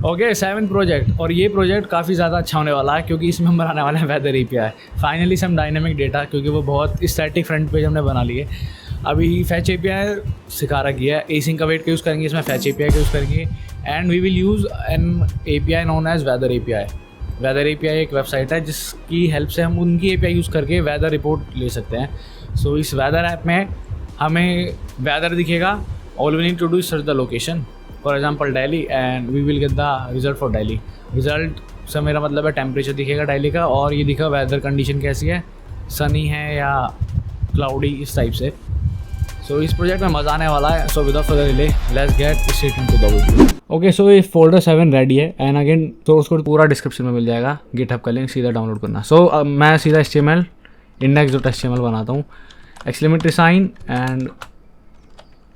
Okay 7 project, और ये project काफ़ी ज़्यादा अच्छा होने वाला है क्योंकि इसमें हम बनाने वाले हैं weather API. Finally some dynamic data, क्योंकि वो बहुत स्टैटिक फ्रंट पेज हमने बना लिए। अभी फैच एपीआई सिखा रखी है, एसिंक का वेट का यूज़ करेंगे, इसमें फैच एपीआई का यूज़ करेंगे, and we will use an API known as weather API. Weather API एक वेबसाइट है जिसकी हेल्प से हम उनकी एपीआई यूज़ करके वेदर रिपोर्ट ले सकते हैं। सो इस वेदर ऐप में हमें वेदर दिखेगा, all we need to do is search the location, for example Delhi, and we will get the result for Delhi. Result से मेरा मतलब है टेम्परेचर दिखेगा दिल्ली का, और ये दिखा वेदर कंडीशन कैसी है, सनी है या क्लाउडी, इस टाइप से। सो इस प्रोजेक्ट में मज़ा आने वाला है। So without further delay let's get straight into the video. Okay, so ये फोल्डर 7 रेडी है, एंड अगेन सोर्स कोड पूरा डिस्क्रिप्शन में मिल जाएगा, गिटहब का लिंक सीधा डाउनलोड करना। सो मैं सीधा HTML index.html बनाता हूँ, exclamatory sign and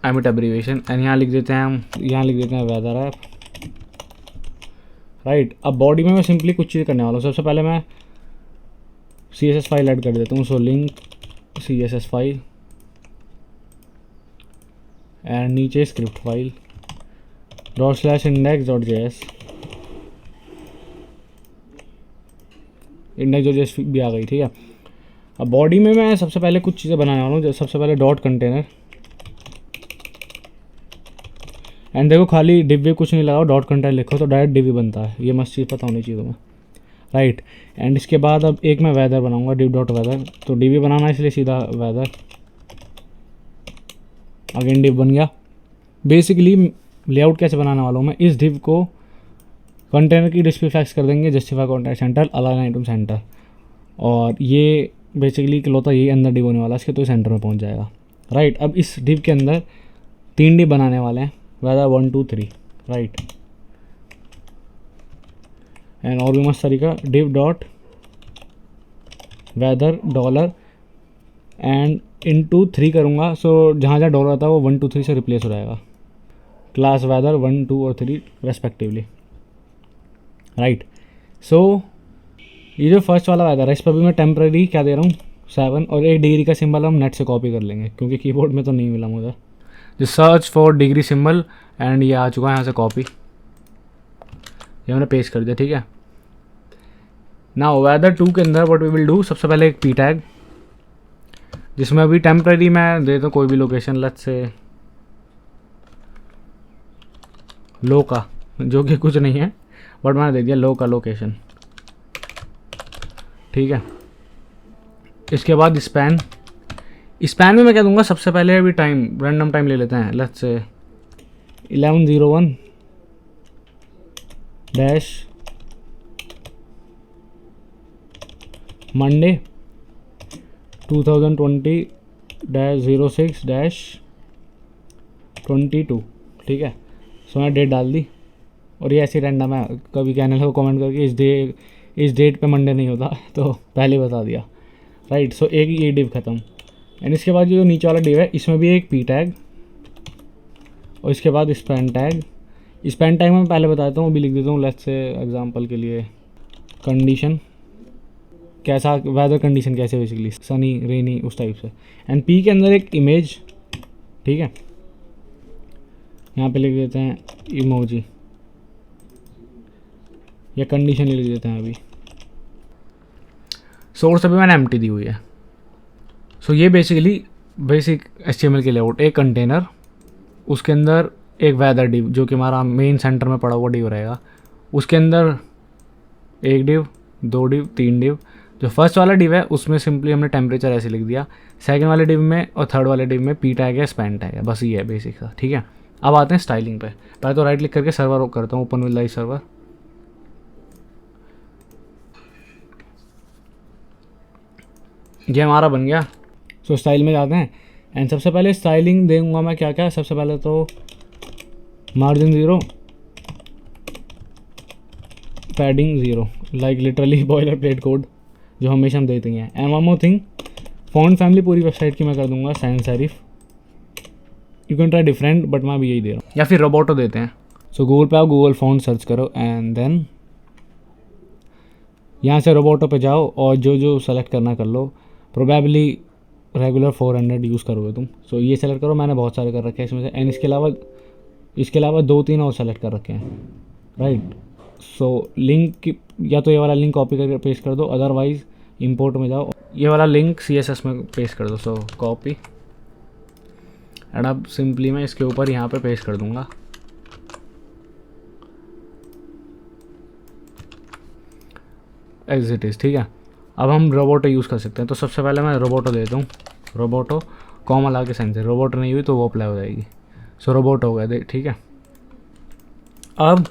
emit abbreviation, and यहाँ लिख देते हैं हम, यहाँ लिख देते हैं वेदर ऐप, राइट। अब बॉडी में मैं सिंपली कुछ चीज़ करने वाला हूँ। सबसे पहले मैं CSS फाइल ऐड कर देता हूँ। So link CSS file and नीचे स्क्रिप्ट फाइल ./index.js, index.js भी आ गई, ठीक है। अब बॉडी में मैं सबसे पहले कुछ चीज़ें बनाने वाला हूँ। सबसे पहले डॉट कंटेनर, एंड देखो खाली डिव कुछ नहीं लगाओ, डॉट कंटेनर लिखो तो डायरेक्ट डिव बनता है, ये मस्त चीज़ पता होनी चाहिए तुम्हें, राइट। एंड इसके बाद अब एक मैं वेदर बनाऊंगा, डिव डॉट वेदर, तो डिव बनाना है इसलिए सीधा वेदर, अगेन डिव बन गया। बेसिकली लेआउट कैसे बनाने वाला हूँ मैं, इस डिव को कंटेनर की डिस्प्ले फ्लैग्स कर देंगे, justify contact centre, align item centre, और ये बेसिकली इकलौता यही अंदर डिव होने वाला है इसके, तो सेंटर में पहुँच जाएगा, राइट। अब इस डिव के अंदर 3 डिव बनाने वाले हैं, वेदर 1 2 3, राइट। एंड और भी मस्त तरीका, div dot weather dollar and into 3 करूँगा। सो जहाँ जहाँ डॉलर आता है वो 1 2 3 से रिप्लेस हो जाएगा, क्लास वेदर 1 2 और 3 रेस्पेक्टिवली, राइट। सो ये जो फर्स्ट वाला वेदर है इस पर भी मैं टेम्प्रेरी क्या दे रहा हूँ 7, और 1 डिग्री का सिंबल हम नेट से कॉपी कर लेंगे क्योंकि कीबोर्ड में तो नहीं मिला मुझे। जो search for degree symbol, and ये आ चुका है यहाँ से कॉपी, ये मैंने पेस्ट कर दिया, ठीक है। नाउ वेदर 2 के अंदर व्हाट वी विल डू, सबसे पहले एक पी टैग, जिसमें अभी टेम्प्रेरी मैं देता हूँ कोई भी लोकेशन, लेट्स से लो का, जो कि कुछ नहीं है बट मैंने दे दिया लो का लोकेशन, ठीक है। इसके बाद स्पैन में मैं क्या दूंगा, सबसे पहले अभी टाइम रैंडम टाइम ले लेते हैं, let's say 11:01 dash Monday 2020 dash 06 dash 22, ठीक है। सो मैं डेट डाल दी, और ये ऐसी रैंडम है, कभी कहने लगे कमेंट करके इस डेट पे मंडे नहीं होता, तो पहले बता दिया, राइट। सो एक ये डिव ख़त्म, एंड इसके बाद जो नीचे वाला डिव है इसमें भी एक पी टैग, और इसके बाद स्पैन टैग मैं पहले बता देता हूँ, अभी लिख देता हूँ, लेट्स से एग्जांपल के लिए कंडीशन कैसा, वेदर कंडीशन कैसे, बेसिकली सनी रेनी उस टाइप से, एंड पी के अंदर एक इमेज, ठीक है। यहाँ पे लिख देते हैं इमोजी, या कंडीशन लिख देते हैं अभी। सोर्स अभी मैंने एम्प्टी दी हुई है। सो ये बेसिकली बेसिक HTML के लेआउट, एक कंटेनर, उसके अंदर एक वेदर डिव जो कि हमारा मेन सेंटर में पड़ा हुआ डिव रहेगा, उसके अंदर 1 डिव 2 डिव 3 डिव। जो फर्स्ट वाला डिव है उसमें सिंपली हमने टेम्परेचर ऐसे लिख दिया, सेकंड वाले डिव में और थर्ड वाले डिव में पी टैग है, स्पैन टैग है, बस ये है बेसिक सा, ठीक है। अब आते हैं स्टाइलिंग पे। पहले तो राइट क्लिक करके सर्वर करता हूँ, ओपन विद लाइव सर्वर, ये हमारा बन गया। सो स्टाइल में जाते हैं, एंड सबसे पहले स्टाइलिंग दूंगा मैं क्या क्या, सबसे पहले तो margin 0, padding 0, like literally boiler plate code जो हमेशा हम देते हैं। And one more thing, font family पूरी वेबसाइट की मैं कर दूंगा sans serif, you can try different but मैं भी यही दे रहा हूँ, या फिर रोबोटो देते हैं। सो गूगल पे आओ, गूगल फॉन्ट सर्च करो, एंड देन यहाँ से रोबोटो पे जाओ और जो जो सेलेक्ट करना कर लो, प्रोबेबली रेगुलर 400 यूज़ करोगे तुम। सो ये सेलेक्ट करो, मैंने बहुत सारे कर रखे हैं इसमें से, एंड इसके अलावा 2-3 और सेलेक्ट कर रखे हैं, राइट। सो लिंक या तो ये वाला लिंक कॉपी करके पेस्ट कर दो, अदरवाइज़ इंपोर्ट में जाओ, ये वाला लिंक CSS में पेस्ट कर दो। सो कॉपी एंड अब सिंपली मैं इसके ऊपर यहाँ पे पेस्ट कर दूँगा। एग्जिट इज, ठीक है। अब हम रोबोटो यूज़ कर सकते हैं। तो सबसे पहले मैं रोबोटो देता हूँ, रोबोटो कॉमा ला के सेंस है, रोबोटो नहीं हुई तो वो अप्लाई हो जाएगी। सो रोबोट हो गया, ठीक है। अब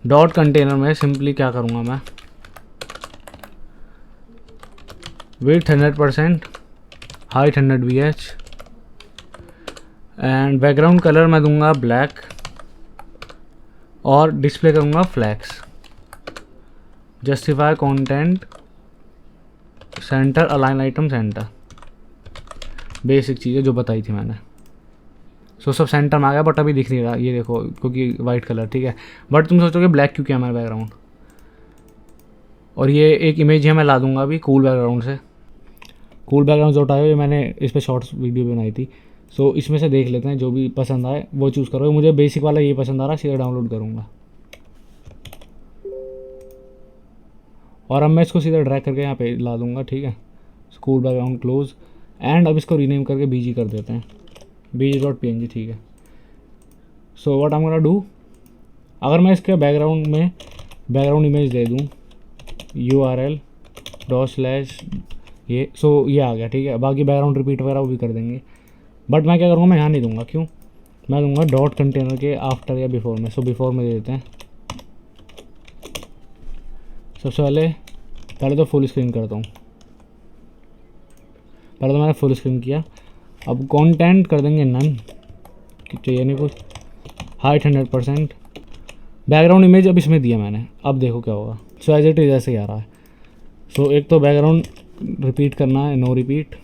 डॉट कंटेनर में सिंपली क्या करूँगा मैं, width 100%, height 100 VH and background colour मैं दूंगा ब्लैक और डिस्प्ले करूँगा flex. Justify content centre, align item centre, basic चीज़ें जो बताई थी मैंने। सो सब सेंटर में आ गया, बट अभी दिख नहीं रहा, ये देखो क्योंकि वाइट कलर, ठीक है। बट तुम सोचोगे ब्लैक क्यों किया हमारा बैकग्राउंड। और ये एक इमेज है मैं ला दूंगा अभी कूल बैकग्राउंड से। कूल बैकग्राउंड जो उठाया, ये मैंने इस पर शॉर्ट्स वीडियो बनाई थी। सो इसमें से देख लेते हैं, जो भी पसंद आए वो चूज़ करो। मुझे बेसिक वाला ये पसंद आ रहा है, सीधा डाउनलोड करूँगा। और अब मैं इसको सीधा ड्रैग करके यहाँ पे ला दूँगा, ठीक है। कूल बैकग्राउंड क्लोज एंड अब इसको रीनेम करके BG कर देते हैं, bg.png, ठीक है। So what I am gonna do, अगर मैं इसके बैकग्राउंड में बैकग्राउंड इमेज दे दूँ URL ये, सो ये आ गया, ठीक है। बाकी बैकग्राउंड रिपीट वगैरह वो भी कर देंगे, बट मैं क्या करूँगा, मैं यहाँ नहीं दूंगा। क्यों, मैं दूंगा डॉट कंटेनर के आफ्टर या बिफोर में। सो बिफोर में दे देते हैं। सबसे पहले तो फुल स्क्रीन करता हूँ। पहले तो मैंने फुल स्क्रीन किया। अब कंटेंट कर देंगे नन, चाहिए नहीं कुछ। हाइट 100%, बैकग्राउंड इमेज अब इसमें दिया मैंने। अब देखो क्या होगा। सो एज इट इज ऐसे ही आ रहा है। सो एक तो बैकग्राउंड रिपीट करना है, नो रिपीट,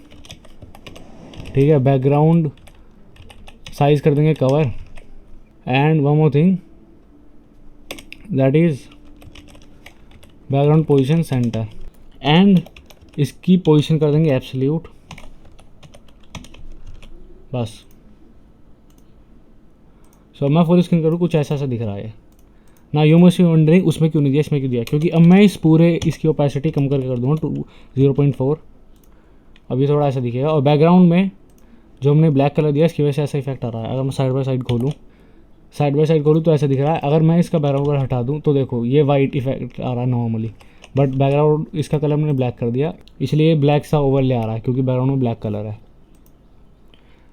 ठीक है। बैकग्राउंड साइज कर देंगे cover and one more thing that is background position centre and इसकी पोजीशन कर देंगे एब्सोल्यूट, बस। सो मैं फुल स्क्रीन करूँ, कुछ ऐसा दिख रहा है ना। यू मस्ट बी वंडरिंग उसमें क्यों नहीं दिया, इसमें क्यों दिया, क्योंकि अब मैं इस पूरे इसकी ओपेसिटी कम करके कर दूँगा 0.4। अभी थोड़ा ऐसा दिखेगा। और बैकग्राउंड में जो हमने ब्लैक कलर दिया इसकी वजह से ऐसा इफेक्ट आ रहा है। अगर मैं साइड बाय साइड खोलूँ तो ऐसा दिख रहा है। अगर मैं इसका बैकग्राउंड कलर हटा दूँ तो देखो ये वाइट इफेक्ट आ रहा है नॉर्मली, बट बैकग्राउंड इसका कलर मैंने ब्लैक कर दिया, इसलिए ब्लैक सा ओवरले आ रहा है, क्योंकि बैकग्राउंड में ब्लैक कलर है।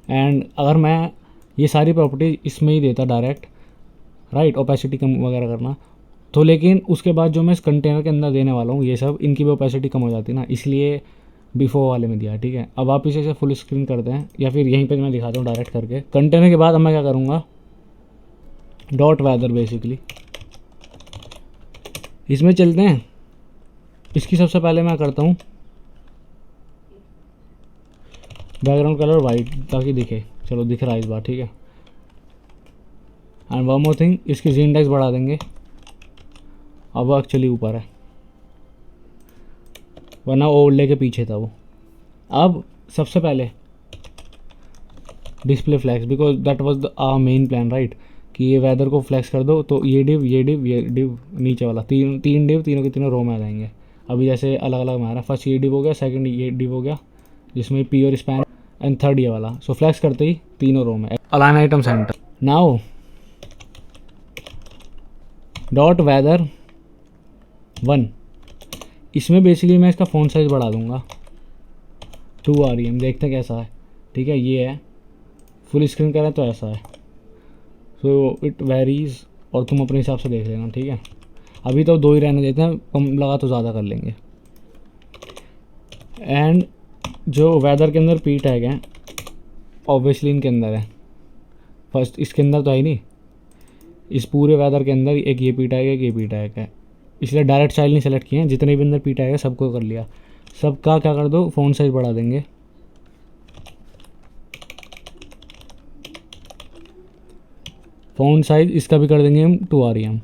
एंड अगर मैं ये सारी प्रॉपर्टी इसमें ही देता डायरेक्ट, राइट, ओपेसिटी कम वगैरह करना, तो लेकिन उसके बाद जो मैं इस कंटेनर के अंदर देने वाला हूँ ये सब, इनकी भी ओपेसिटी कम हो जाती ना, इसलिए बिफोर वाले में दिया, ठीक है। अब आप इसे फुल स्क्रीन करते हैं या फिर यहीं पे मैं दिखाता हूँ डायरेक्ट करके। कंटेनर के बाद अब मैं क्या करूँगा, डॉट वेदर, बेसिकली इसमें चलते हैं। इसकी सबसे पहले मैं करता हूँ बैकग्राउंड कलर वाइट, ताकि दिखे। चलो दिख रहा है इस बार, ठीक है। एंड वन मोर थिंग, इसकी जी इंडेक्स बढ़ा देंगे। अब वो एक्चुअली ऊपर है, वरना ओवरले के पीछे था वो। अब सबसे पहले display flex, because that was our main plan, right, कि ये वेदर को फ्लैक्स कर दो तो ये डिव नीचे वाला तीन डिव, तीनों के तीनों रो में आ जाएंगे। अभी जैसे अलग अलग में आ रहा है, फर्स्ट ये डिव हो गया, सेकंड ये डिव हो गया जिसमें पी और स्पैन, एंड थर्ड ये वाला। सो फ्लैक्स करते ही तीनों रो में, align item centre. Now dot weather 1, इसमें बेसिकली मैं इसका फ़ॉन्ट साइज़ बढ़ा दूंगा 2 rem, देखते हैं कैसा है, ठीक है। ये है, फुल स्क्रीन करें तो ऐसा है। सो इट वेरीज, और तुम अपने हिसाब से देख लेना, ठीक है। अभी तो 2 ही रहने देते हैं, कम लगा तो ज़्यादा कर लेंगे। एंड जो वेदर के अंदर पी टैग है, ऑब्वियसली इनके अंदर है, फर्स्ट इसके अंदर तो है ही नहीं, इस पूरे वेदर के अंदर एक ये पी टैग है, एक ये पी टैग है, इसलिए डायरेक्ट स्टाइल नहीं सेलेक्ट किए हैं। जितने भी अंदर पी टैग है सबको कर लिया। सबका क्या कर दो, फ़ॉन्ट साइज बढ़ा देंगे। फ़ॉन्ट साइज इसका भी कर देंगे हम 2 rem।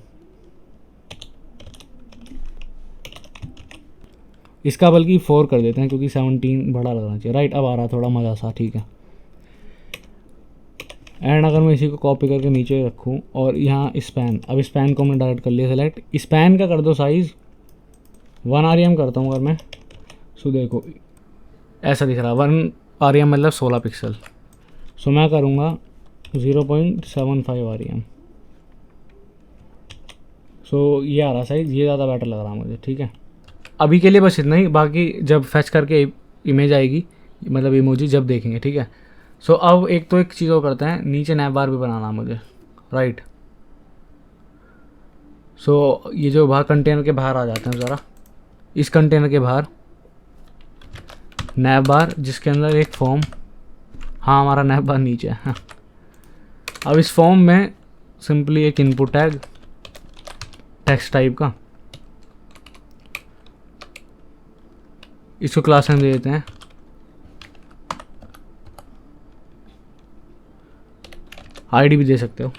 इसका बल्कि 4 कर देते हैं, क्योंकि 17 बड़ा लगना चाहिए, राइट। अब आ रहा थोड़ा मज़ा सा, ठीक है। एंड अगर मैं इसी को कॉपी करके नीचे रखूँ और यहाँ स्पैन, अब स्पैन को हमने डायरेक्ट कर लिया सेलेक्ट। स्पैन का कर दो साइज़ 1 REM करता हूँ अगर मैं, सो देखो ऐसा दिख रहा है 1 REM मतलब 16 पिक्सल। सो मैं करूँगा 0.75 REM। सो ये आ रहा साइज़, ये ज़्यादा बेटर लग रहा मुझे, ठीक है। अभी के लिए बस इतना ही, बाकी जब फैच करके इमेज आएगी मतलब इमोजी जब देखेंगे, ठीक है। सो अब एक तो एक चीज़ और करते हैं, नीचे नैप बार भी बनाना मुझे, राइट। सो ये जो बाहर कंटेनर के बाहर आ जाते हैं ज़रा, इस कंटेनर के बाहर नैप बार जिसके अंदर एक फॉर्म, हाँ हमारा नैप बार नीचे है। अब इस फॉर्म में सिंपली एक इनपुट टैग टेक्स्ट टाइप का, इसको क्लास नेम दे देते हैं आईडी भी दे सकते हो,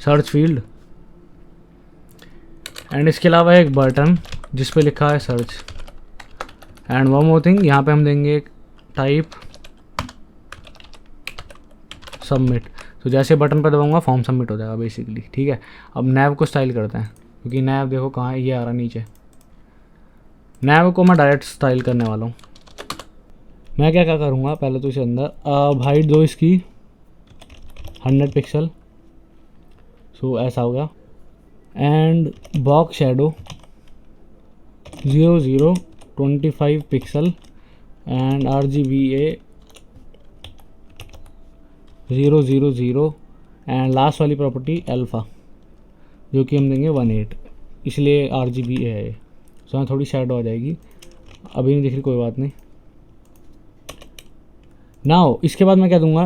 सर्च फील्ड। एंड इसके अलावा एक बटन जिस पे लिखा है search. And one more thing, यहाँ पे हम देंगे एक टाइप सबमिट। तो जैसे बटन पर दबाऊंगा फॉर्म सबमिट हो जाएगा बेसिकली, ठीक है। अब नैव को स्टाइल करते हैं, क्योंकि नैव देखो कहाँ है, ये आ रहा नीचे। नैव को मैं डायरेक्ट स्टाइल करने वाला हूँ। मैं क्या क्या करूँगा, पहले तो इसे अंदर हाइट दो इसकी 100 पिक्सल, सो ऐसा होगा। And box shadow 0.025 pixel and RGBA 0.0.0 and last वाली प्रॉपर्टी अल्फ़ा जो कि हम देंगे 1.8, इसलिए RGBA है ये। सो थोड़ी शेडो आ जाएगी, अभी नहीं दिख रही, कोई बात नहीं। नाउ इसके बाद मैं क्या दूंगा,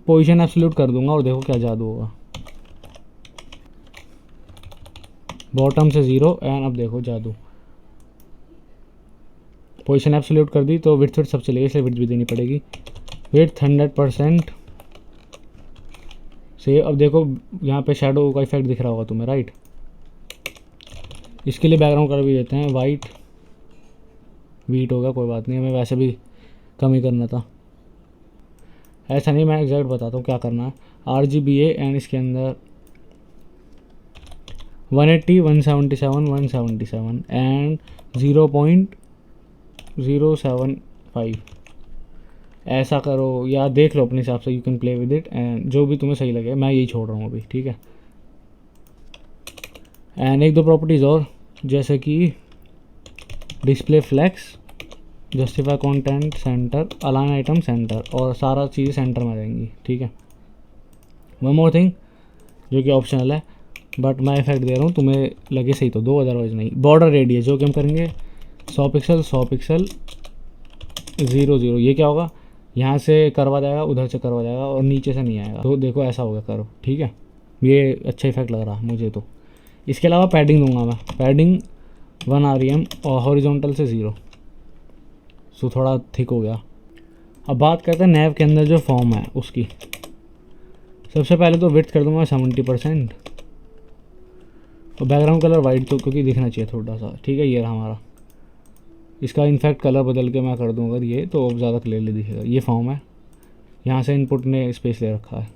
पोजीशन एब्सोल्यूट कर दूंगा और देखो क्या जादू होगा। बॉटम से 0 एंड अब देखो जादू। पोजीशन एब्सोल्यूट कर दी तो विड्थ सब चलेगी, इसलिए विड्थ भी देनी पड़ेगी। विड्थ 100% से। अब देखो यहाँ पे शैडो का इफेक्ट दिख रहा होगा तुम्हें, राइट। इसके लिए बैकग्राउंड कलर भी देते हैं वाइट, वीट होगा, कोई बात नहीं, हमें वैसे भी कम ही करना था। ऐसा नहीं, मैं एग्जैक्ट बताता हूँ क्या करना है। RGBA एंड इसके अंदर 180, 177, 177 एंड 0.075 ऐसा करो, या देख लो अपने हिसाब से, you can play with it and जो भी तुम्हें सही लगे। मैं यही छोड़ रहा हूँ अभी, ठीक है। एंड एक दो प्रॉपर्टीज़ और, जैसे कि display flex, justify content centre, align item centre, और सारा चीज़ सेंटर में रहेंगी, ठीक है। वन मोर थिंग जो कि ऑप्शनल है, बट मैं इफेक्ट दे रहा हूँ, तुम्हें लगे सही तो दो, अदरवाइज नहीं। बॉर्डर रेडियस जो कि हम करेंगे 100 पिक्सल 100 पिक्सल 0.0। ये क्या होगा, यहाँ से करवा जाएगा, उधर से करवा जाएगा और नीचे से नहीं आएगा। तो देखो ऐसा होगा कर्व, ठीक है। ये अच्छा इफेक्ट लग रहा है मुझे तो। इसके अलावा पैडिंग दूंगा मैं, पैडिंग 1 REM और हॉरिजॉन्टल से 0, सो थोड़ा थिक हो गया। अब बात करते हैं नैव के अंदर जो फॉर्म है उसकी। सबसे पहले तो विड्थ कर दूंगा 70% और बैकग्राउंड कलर वाइट, तो क्योंकि दिखना चाहिए थोड़ा सा, ठीक है। ये रहा हमारा, इसका इनफैक्ट कलर बदल के मैं कर दूँ अगर ये, तो अब ज़्यादा क्लियरली दिखेगा। ये फॉर्म है, यहाँ से इनपुट ने स्पेस ले रखा है।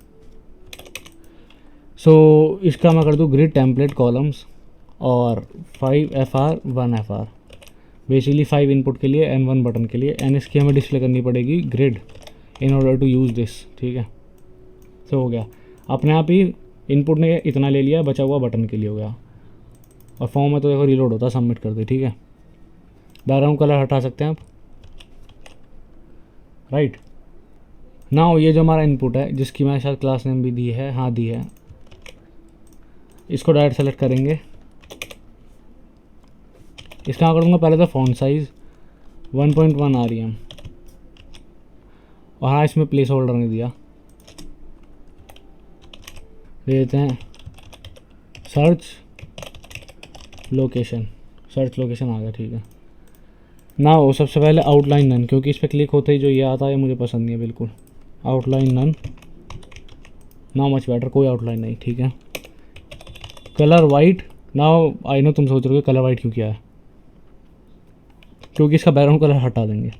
सो इसका मैं कर दूँ ग्रिड टेम्पलेट कॉलम्स और 5 FR 1 FR, बेसिकली 5 इनपुट के लिए एंड 1 बटन के लिए। एंड इसकी हमें डिस्प्ले करनी पड़ेगी grid in order to use this, ठीक है। तो हो गया, अपने आप ही इनपुट ने इतना ले लिया, बचा हुआ बटन के लिए हो गया। और फॉर्म में तो देखो रीलोड होता, सबमिट कर दे, ठीक है। बैकग्राउंड कलर हटा सकते हैं आप, राइट। नाउ ये जो हमारा इनपुट है, जिसकी मैंने शायद क्लास नेम भी दी है, हाँ दी है, इसको डायरेक्ट सेलेक्ट करेंगे। इसका करूँगा पहले तो फ़ॉन्ट साइज़ 1.1 REM, और हाँ इसमें प्लेस होल्डर नहीं दिया, दे देते हैं सर्च लोकेशन। सर्च लोकेशन आ गया, ठीक है। ना हो सबसे पहले आउटलाइन नन, क्योंकि इस पर क्लिक होते ही जो ये आता है मुझे पसंद नहीं है बिल्कुल। आउटलाइन नन, ना मच बेटर, कोई आउटलाइन नहीं, ठीक है। Colour white, now I know तुम सोच रहे हो कलर वाइट क्यों किया है, क्योंकि इसका बैकग्राउंड कलर हटा देंगे।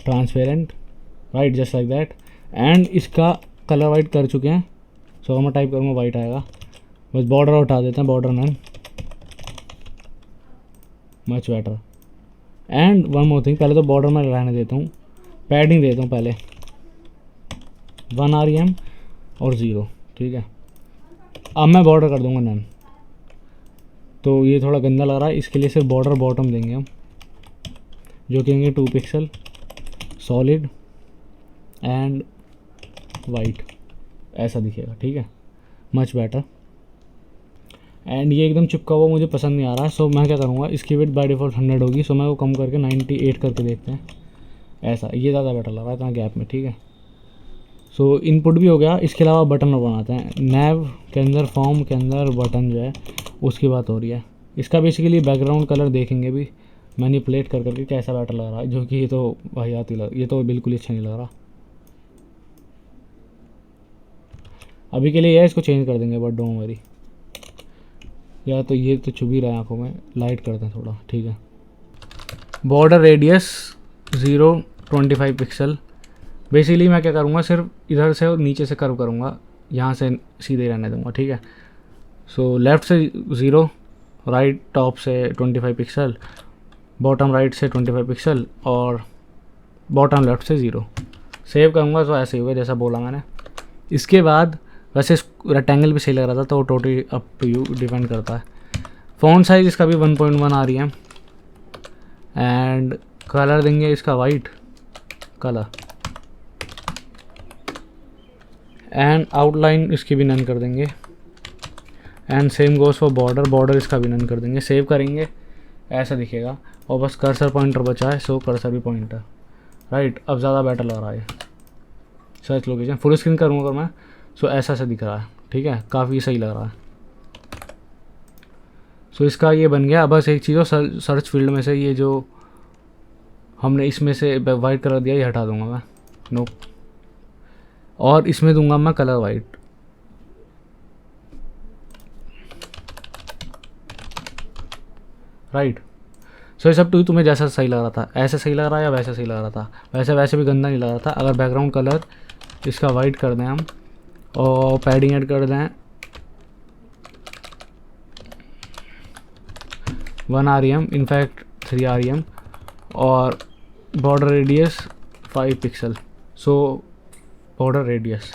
Transparent, right, just like that. And इसका कलर वाइट कर चुके हैं, सो मैं टाइप करूँगा वाइट आएगा। बस बॉर्डर उठा देते हैं, border none, much better. And one more thing, पहले तो बॉर्डर में रहने देता हूँ, पैडिंग देता हूँ पहले 1 REM और 0, ठीक है। अब मैं बॉर्डर कर दूँगा नन। तो ये थोड़ा गंदा लग रहा है, इसके लिए सिर्फ बॉर्डर बॉटम देंगे हम, जो कहेंगे 2 पिक्सल सॉलिड एंड वाइट, ऐसा दिखेगा, ठीक है, मच बेटर। एंड ये एकदम चिपका हुआ मुझे पसंद नहीं आ रहा है, सो मैं क्या करूँगा, इसकी विड्थ बाय डिफ़ॉल्ट 100 होगी, सो मैं वो कम करके 98 करके देखते हैं। ऐसा, ये ज़्यादा बेटर लग रहा है इतना गैप में, ठीक है। सो इनपुट भी हो गया, इसके अलावा बटन बनाते हैं। नैव के अंदर, फॉर्म के अंदर बटन जो है उसकी बात हो रही है। इसका बेसिकली बैकग्राउंड कलर देखेंगे भी मैनिपुलेट कर करके कैसा बेटर लग रहा है, जो कि ये तो वाहियाती लग, ये तो बिल्कुल ही अच्छा नहीं लग रहा। अभी के लिए यह इसको चेंज कर देंगे, बट डोंट वरी। या तो ये तो चुभ ही रहा है आँखों में, लाइट करते हैं थोड़ा, ठीक है। Border radius 0.25 pixel. बेसिकली मैं क्या करूँगा, सिर्फ इधर से और नीचे से कर्व करूँगा, यहाँ से सीधे रहने दूँगा, ठीक है। सो लेफ़्ट से 0, राइट टॉप से 25 पिक्सल, बॉटम राइट से 25 पिक्सल और बॉटम लेफ़्ट से 0। सेव करूँगा तो ऐसे ही होगा जैसा बोला मैंने। इसके बाद वैसे रेक्टेंगल भी सही लग रहा था, तो totally up to you depend करता है। फ़ॉन्ट साइज़ इसका भी 1.1 REM एंड कलर देंगे इसका वाइट कलर एंड आउटलाइन इसकी भी नन कर देंगे। And same goes for border, border इसका भी नन कर देंगे। सेव करेंगे, ऐसा दिखेगा। और बस कर्सर पॉइंटर बचा है, सो कर्सर भी पॉइंटर, राइट। अब ज़्यादा बेटर लग रहा है। सर्च लोकेशन फुल स्क्रीन करूँगा अगर मैं, सो ऐसा दिख रहा है, ठीक है, काफ़ी सही लग रहा है। सो इसका ये बन गया। बस एक चीज़ हो, सर्च फील्ड में से ये जो हमने इसमें से वाइट कलर दिया ये हटा दूंगा मैं, नो। और इसमें दूंगा मैं कलर वाइट, राइट। सो ये सब तो तुम्हें जैसा सही लग रहा था, ऐसे सही लग रहा है या वैसे सही लग रहा था, वैसे भी गंदा नहीं लग रहा था। अगर बैकग्राउंड कलर इसका वाइट कर दें हम और पैडिंग ऐड कर दें 1 REM, इनफैक्ट 3 REM, और बॉर्डर रेडियस 5 पिक्सल, सो बॉर्डर रेडियस,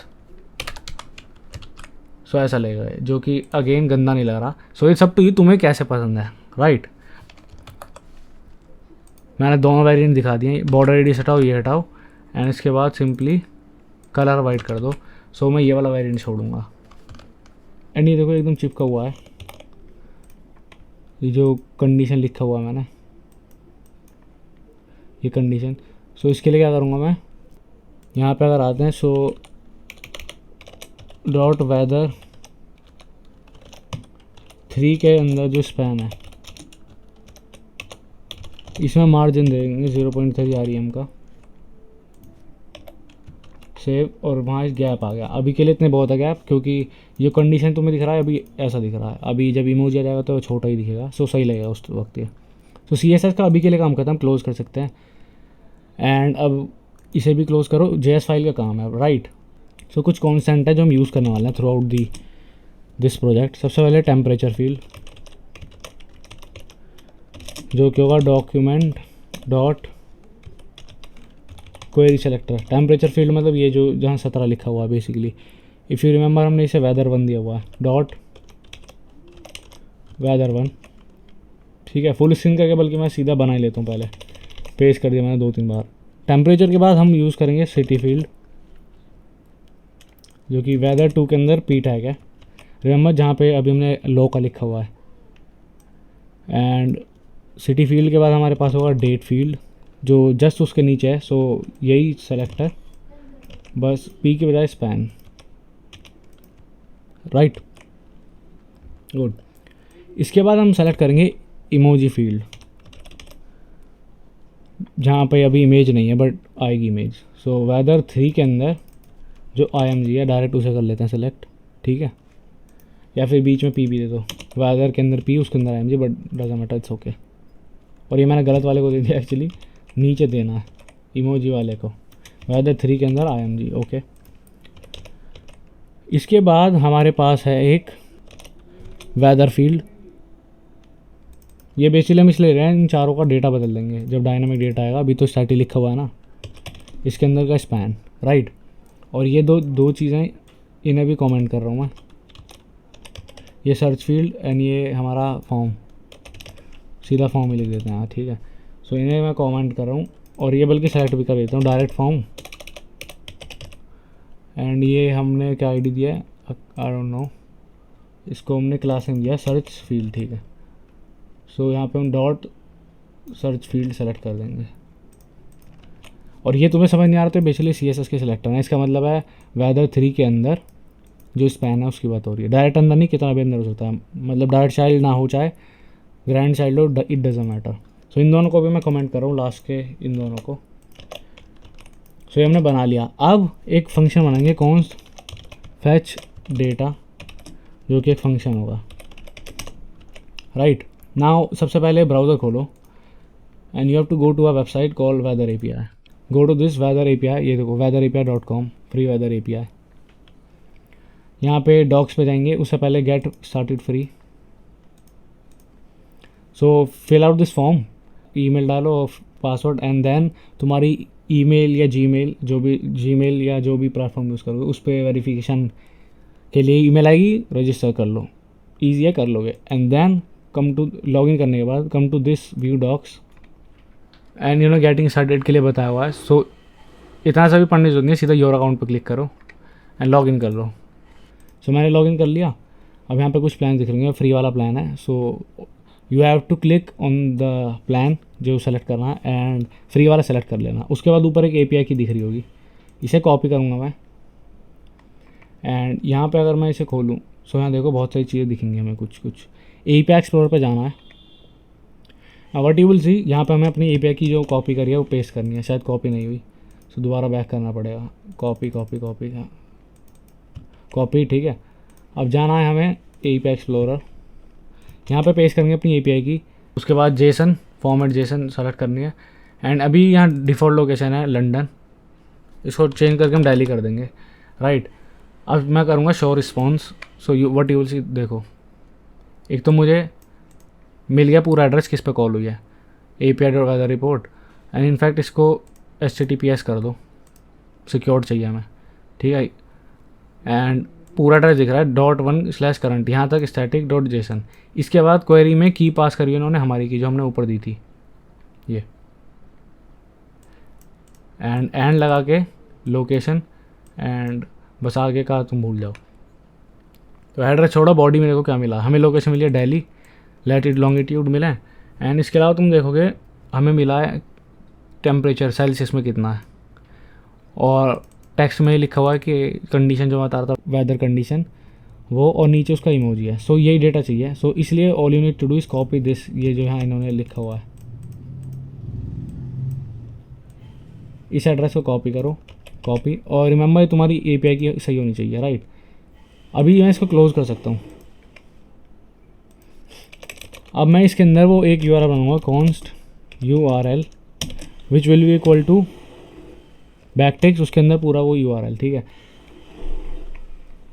सो ऐसा लगेगा, जो कि अगेन गंदा नहीं लग रहा। सो ये सब तो ये तुम्हें कैसे पसंद है, राइट। मैंने दोनों वेरिएंट दिखा दिए, बॉर्डर रेडियस हटाओ, ये हटाओ, एंड इसके बाद सिंपली कलर वाइट कर दो। सो मैं ये वाला वेरिएंट छोड़ूंगा। एंड ये देखो एकदम चिपका हुआ है, ये जो कंडीशन लिखा हुआ है मैंने, ये कंडीशन। सो इसके लिए क्या करूँगा मैं, यहाँ पे अगर आते हैं, सो डॉट वेदर 3 के अंदर जो स्पैन है इसमें मार्जिन देंगे 0.3 REM का। सेव, और वहाँ गैप आ गया। अभी के लिए इतने बहुत है गैप, क्योंकि ये कंडीशन तुम्हें दिख रहा है अभी ऐसा दिख रहा है। अभी जब इमोजी आ जाएगा तो छोटा ही दिखेगा, सो सही लगेगा उस वक्त ये। तो CSS का अभी के लिए काम खत्म, क्लोज़ कर सकते हैं। एंड अब इसे भी क्लोज़ करो, JS फाइल का काम है, राइट। सो कुछ कॉन्सेंट है जो हम यूज़ करने वाले हैं थ्रू आउट दिस प्रोजेक्ट। सबसे पहले टेम्परेचर फील्ड, जो कि होगा document dot query selector. Temperature field मतलब ये जो जहाँ 17 लिखा हुआ है बेसिकली। इफ़ यू रिमेंबर हमने इसे वेदर 1 दिया हुआ है, डॉट वेदर 1, ठीक है। फुल स्क्रीन करके बल्कि मैं सीधा बना ही लेता हूँ, पहले पेस्ट कर दिया मैंने 2-3 बार। टेम्परेचर के बाद हम यूज़ करेंगे सिटी फील्ड, जो कि वेदर 2 के अंदर पी टैग है, रिमेंबर जहाँ पे अभी हमने लो का लिखा हुआ है। एंड सिटी फील्ड के बाद हमारे पास होगा डेट फील्ड, जो जस्ट उसके नीचे है। सो यही सेलेक्ट है, बस पी के बजाय स्पैन, राइट, गुड। इसके बाद हम सेलेक्ट करेंगे इमोजी फील्ड, जहाँ पे अभी इमेज नहीं है बट आएगी इमेज। सो वेदर 3 के अंदर जो IMG है डायरेक्ट उसे कर लेते हैं सेलेक्ट, ठीक है। या फिर बीच में पी भी दे दो, वेदर के अंदर पी, उसके अंदर IMG, but doesn't matter, it's okay. और ये मैंने गलत वाले को दे दिया, एक्चुअली नीचे देना है, इमोजी वाले को, वेदर 3 के अंदर IMG। ओके, इसके बाद हमारे पास है एक वेदर फील्ड। ये बेसिकली हम इसलिए ले रहे हैं, इन चारों का डेटा बदल देंगे जब डायनामिक डेटा आएगा। अभी तो स्टैटिक लिखा हुआ है ना, इसके अंदर का स्पैन, राइट। और ये दो चीज़ें, इन्हें भी कमेंट कर रहा हूँ मैं, ये सर्च फील्ड एंड ये हमारा फॉर्म, सीधा फॉर्म ही लिख देते हैं हाँ, ठीक है। सो इन्हें मैं कमेंट कर रहा हूँ, और ये बल्कि सेलेक्ट भी कर देता हूँ, डायरेक्ट फॉर्म। एंड ये हमने क्या आईडी दिया है, आई डोंट नो, इसको हमने क्लास में दिया सर्च फील्ड, ठीक है। सो यहाँ पे हम डॉट सर्च फील्ड सेलेक्ट कर देंगे। और ये तुम्हें समझ नहीं आ रहा तो बेसिकली CSS के सिलेक्टर है। इसका मतलब है वेदर 3 के अंदर जो स्पैन है उसकी बात हो रही है। डायरेक्ट अंदर नहीं, कितना भी अंदर हो सकता है, मतलब डायरेक्ट चाइल्ड ना हो चाहे ग्रैंड चाइल्ड हो, इट डजंट मैटर। सो इन दोनों को भी मैं कमेंट कर रहा हूँ, लास्ट के इन दोनों को। सो ये हमने बना लिया। अब एक फंक्शन बनाएंगे कॉन्स्ट फैच डेटा, जो कि एक फंक्शन होगा, राइट। नाउ सबसे पहले ब्राउज़र खोलो and you have to go to a website called weather API। Go to this weather API, ये देखो weatherapi.com, फ्री वेदर API। यहाँ पे डॉक्स पे जाएंगे, उससे पहले get started free. So fill out this form, email डालो और पासवर्ड, एंड देन तुम्हारी ईमेल या जीमेल या जो भी प्लेटफॉर्म यूज़ करोगे उस पर वेरिफिकेशन के लिए ईमेल आएगी, रजिस्टर कर लो, ईजी है, कर लोगे। And then come to login करने के बाद come to this view docs and getting started के लिए बताया हुआ है। सो इतना सा भी पढ़ने की जरूरत नहीं है, सीधा योर अकाउंट पर क्लिक करो एंड लॉगिन कर लो। सो मैंने लॉगिन कर लिया। अब यहाँ पे कुछ प्लान दिख रहे हैं, फ्री वाला प्लान है। So you have to click on the plan जो सेलेक्ट करना है एंड फ्री वाला सेलेक्ट कर लेना। उसके बाद ऊपर एक API की दिख रही होगी, इसे कॉपी करूँगा मैं। एंड यहाँ पे अगर मैं इसे खोलूँ, सो यहाँ देखो बहुत सारी चीज़ें दिखेंगी हमें, कुछ API एक्सप्लोरर पे जाना है। व्हाट यू विल सी, यहाँ पे हमें अपनी API की जो कॉपी करी है वो पेस्ट करनी है, शायद कॉपी नहीं हुई, सो दोबारा बैक करना पड़ेगा। कॉपी, ठीक है। अब जाना है हमें API एक्सप्लोरर, यहाँ पे पेस्ट करेंगे अपनी API की। उसके बाद जेसन, फॉर्मेट जेसन सेलेक्ट करनी है। एंड अभी यहाँ डिफ़ॉल्ट लोकेशन है लंदन, इसको चेंज करके हम दिल्ली कर देंगे, राइट। अब मैं करूँगा show response. So what you will सी, देखो एक तो मुझे मिल गया पूरा एड्रेस किस पे कॉल हुई है, API.weather report। एंड इनफैक्ट इसको HTTPS कर दो, सिक्योर्ड चाहिए हमें, ठीक है। एंड पूरा एड्रेस दिख रहा है .1/current, यहाँ तक static.json। इसके बाद क्वेरी में की पास करी उन्होंने हमारी की, जो हमने ऊपर दी थी ये, एंड लगा के लोकेशन, एंड बस आगे का तुम भूल जाओ। तो एड्रेस छोड़ो, बॉडी में देखो क्या मिला हमें, लोकेशन मिली है दिल्ली, लैटिट्यूड लॉन्गिट्यूड मिला है। एंड इसके अलावा तुम देखोगे हमें मिला है टेम्परेचर सेल्सियस में कितना है, और टेक्स्ट में लिखा हुआ है कि कंडीशन जो बता रहा था वेदर कंडीशन वो, और नीचे उसका इमोजी है। सो यही डेटा चाहिए। सो इसलिए all you need to do is copy this, ये जो यहाँ इन्होंने लिखा हुआ है इस एड्रेस को कॉपी करो, कॉपी। और रिमेंबर तुम्हारी API की सही होनी चाहिए, राइट। अभी मैं इसको क्लोज कर सकता हूँ। अब मैं इसके अंदर वो एक URL बनाऊंगा, const URL which will be equal to backtick, उसके अंदर पूरा वो URL, ठीक है।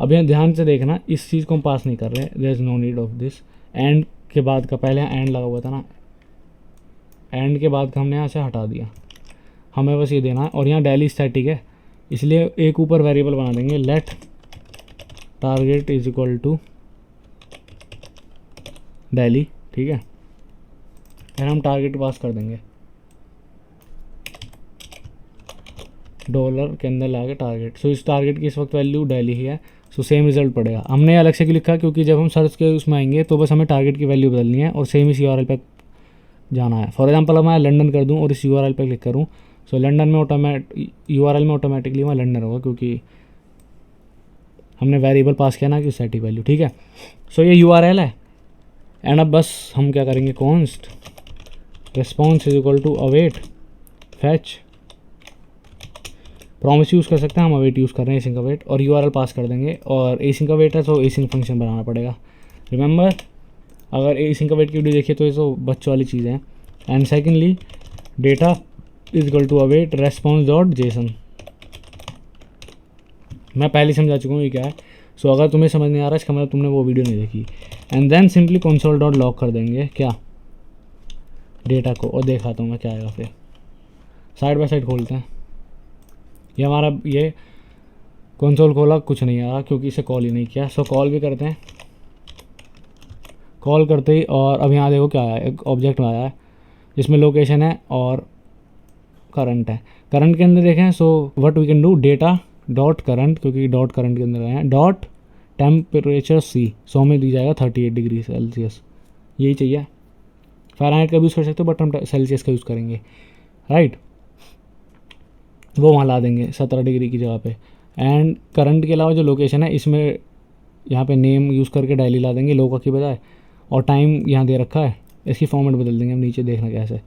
अब यहाँ ध्यान से देखना, इस चीज़ को हम पास नहीं कर रहे, there is no need of this. And के बाद का, पहले एंड लगा हुआ था ना, एंड के बाद का हमने यहाँ से हटा दिया, हमें बस ये देना है। और यहाँ डेली स्टैटिक है, इसलिए एक ऊपर वेरिएबल बना देंगे, let target is equal to Delhi, ठीक है। फिर हम टारगेट पास कर देंगे, डॉलर के अंदर ला के टारगेट। सो इस टारगेट की इस वक्त वैल्यू डेली ही है, सो सेम रिजल्ट पड़ेगा। हमने अलग से क्यों लिखा, क्योंकि जब हम सर्च के उसमें आएंगे तो बस हमें टारगेट की वैल्यू बदलनी है और सेम इस URL पे जाना है। फॉर एग्जांपल मैं लंदन कर दूं और इस URL पे क्लिक करूं, सो लंदन में URL में ऑटोमेटिकली वहाँ लंदन होगा, क्योंकि हमने वेरिएबल पास किया ना कि स्टैटिक वैल्यू, ठीक है। सो ये URL है। एंड अब बस हम क्या करेंगे, const response is equal to await fetch, promise use कर सकते हैं, हम अवेट यूज़ कर रहे हैं, एसिंक अवेट, और URL पास कर देंगे। और एसिंक अवेट है तो एसिंक फंक्शन बनाना पड़ेगा। रिमेंबर, अगर एसिंक अवेट की वीडियो देखिए तो ये तो बच्चों वाली चीज़ें हैं। And secondly data is equal to await response dot JSON. मैं पहले समझा चुका हूँ ये क्या है। सो अगर तुम्हें समझ नहीं आ रहा इसका मतलब तुमने वो वीडियो नहीं देखी। And then simply console dot log कर देंगे क्या, डेटा को, और दिखाता हूँ मैं क्या आएगा। फिर साइड बाय साइड खोलते हैं। ये हमारा ये कंसोल खोला, कुछ नहीं आ रहा क्योंकि इसे कॉल ही नहीं किया। सो कॉल भी करते हैं, कॉल करते ही, और अब यहाँ देखो क्या आया, एक ऑब्जेक्ट आया है जिसमें लोकेशन है और करंट है। करंट के अंदर देखें, so what we can do, data dot current, क्योंकि डॉट करंट के अंदर आए हैं, डॉट टेम्परेचर सी, 100 में दी जाएगा 38 डिग्री सेल्सियस, यही चाहिए। फ़ारेनहाइट का यूज़ कर सकते हो बट हम सेल्सियस का यूज़ करेंगे, राइट। वो वहाँ ला देंगे 17 डिग्री की जगह पे। एंड करंट के अलावा जो लोकेशन है इसमें यहाँ पे नेम यूज़ करके डेली ला देंगे लोका की बजाय, और टाइम यहाँ दे रखा है, इसकी फॉर्मेट बदल देंगे हम, नीचे देखना कैसे।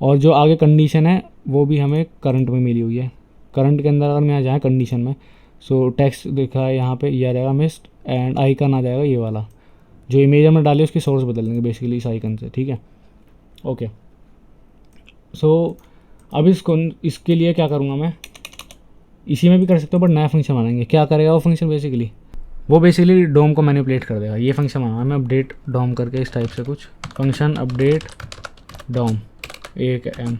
और जो आगे कंडीशन है वो भी हमें करंट में मिली हुई है। करंट के अंदर अगर मैं यहाँ जाए कंडीशन में, सो टेक्स्ट देखा है यहाँ पे, ये आ जाएगा मिस्ट, एंड आइकन आ जाएगा ये वाला, जो इमेज हमने डाली उसकी सोर्स बदल देंगे बेसिकली इस आइकन से, ठीक है। ओके, सो अब इसके लिए क्या करूँगा मैं, इसी में भी कर सकते हो बट नया फंक्शन बनाएंगे। क्या करेगा वो फंक्शन, वो बेसिकली डोम को मैनिपुलेट कर देगा। ये फंक्शन बनाना मैं अपडेट डोम करके इस टाइप से कुछ फंक्शन अपडेट डोम 1m।